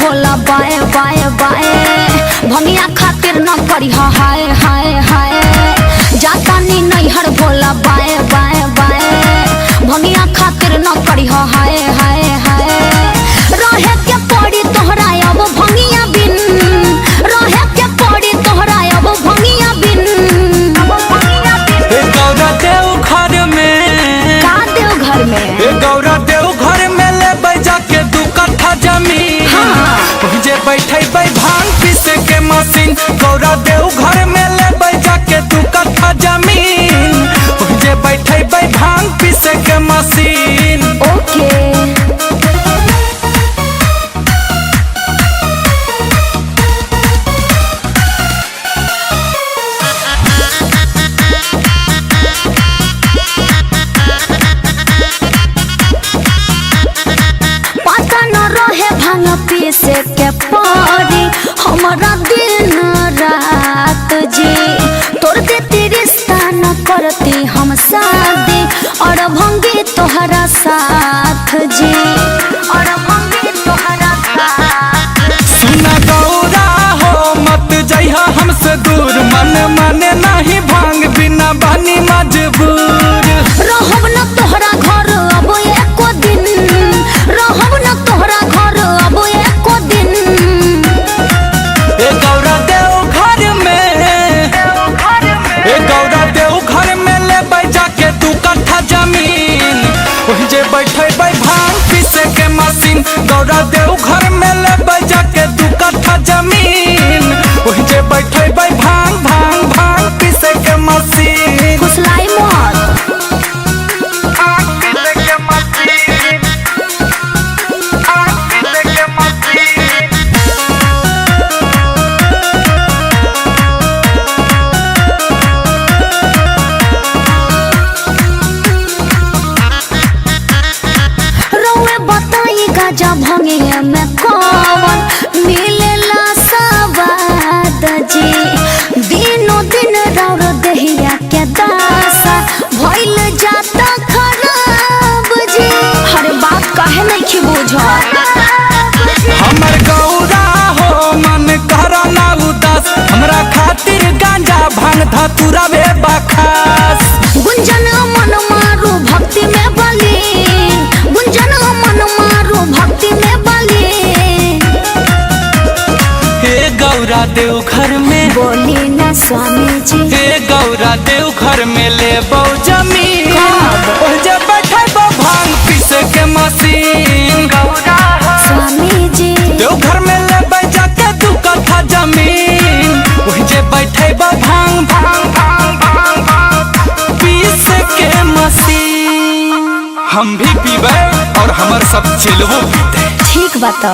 भोला बाए बाए बाए भंगिया खातिर न करी हाय हाय हाय जाता नी नैहर भोला बाए बाए बाए भंगिया खातिर न करी हाय हाय हाय रहे के पड़ी तोहरा अब भंगिया बिन रहे के पड़ी तोहरा अब भंगिया बिन गौरा देव घर में का देव घर में गौरा देव घर में ले बैजा के 2 कट्ठा जमीन जे बैठे भांग पीसे के मशीन गौरा देव घर में ले बैजा के 2 कट्ठा जमीन जे बैठे भांग पीसे के मशीन ओके भांग पीसे के पड़ी हमारा दिन रात जी तोड़ देती रिश्ता न करती हम शादी और भंगी तोहरा साथ जी और भंगी तोहरा साथ। सुना गौरा हो मत जइहा हमसे दूर मन माने नहीं भांग बिना बनी मजबूर रहब न तोहरा घर अब एको दिन रहब न तोहरा घर अब एको दिन गौरा देव घर में गौरा देव घर में ले बैजा के 2 कट्ठा जमीन जे बैठे भांग पीसे के मशीन गौरा देव घर में ले बैजा के 2 कट्ठा जमीन जे बैठे भांग भांग भांग पीसे के मशीन फुसलाई मत गाजा भंगिया में कौन मिलेला सवाद जी दिनों दिन रौर दहिया के दासा भइल जाता खराब जी हर बात काहे नहीं बुझा हमर गौरा हो मन करा ना उदास हमरा खातिर गांजा भांग धतूरा बे बखास गुंजन मन मारू भक्ति में बली गुंजन मन मारू भक्ति में बली हे गौरा देव घर में बोली ना स्वामी जी हे गौरा देव घर में ले बौ जमीन जे बैठे भांग पीसे के मशीन स्वामी जी देव घर में ले बैजा के 2 कट्ठा जमीन जे बैठे भांग भांग भांग भांग पीसे के मशीन हम भी पीबे और हमर सब चिलवो पीते ठीक बात।